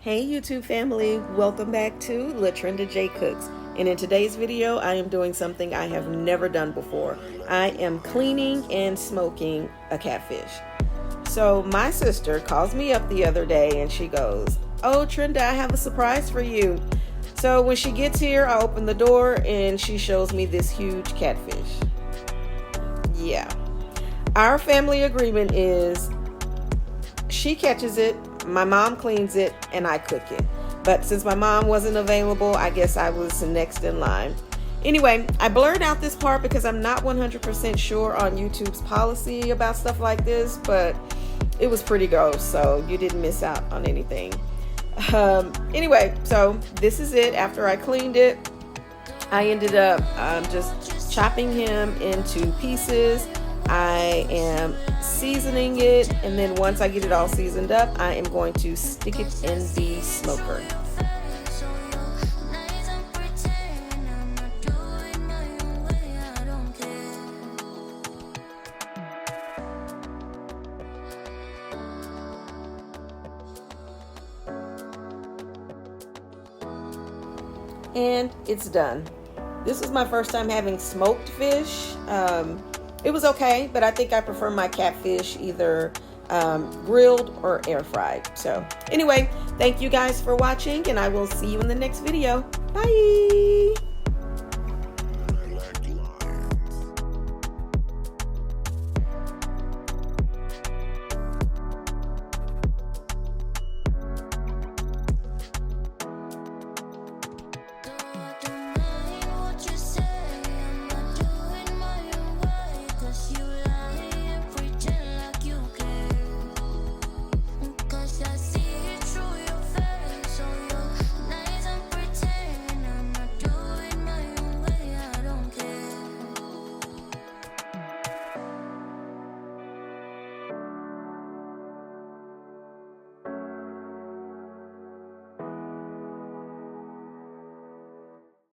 Hey YouTube family, welcome back to LaTrenda Jaye Cooks. And in today's video, I am doing something I have never done before. I am cleaning and smoking a catfish. So my sister calls me up the other day and she goes, "Oh Trenda, I have a surprise for you." So when she gets here, I open the door and she shows me this huge catfish. Yeah. Our family agreement is she catches it, my mom cleans it, and I cook it. But since my mom wasn't available, I guess I was next in line. Anyway, I blurred out this part because I'm not 100% sure on YouTube's policy about stuff like this, but it was pretty gross, so you didn't miss out on anything. Anyway, so this is it. After I cleaned it, I ended up just chopping him into pieces. I am seasoning it, and then once I get it all seasoned up, I am going to stick it in the smoker. And it's done. This is my first time having smoked fish. It was okay, but I think I prefer my catfish either grilled or air fried. So anyway, thank you guys for watching, and I will see you in the next video. Bye.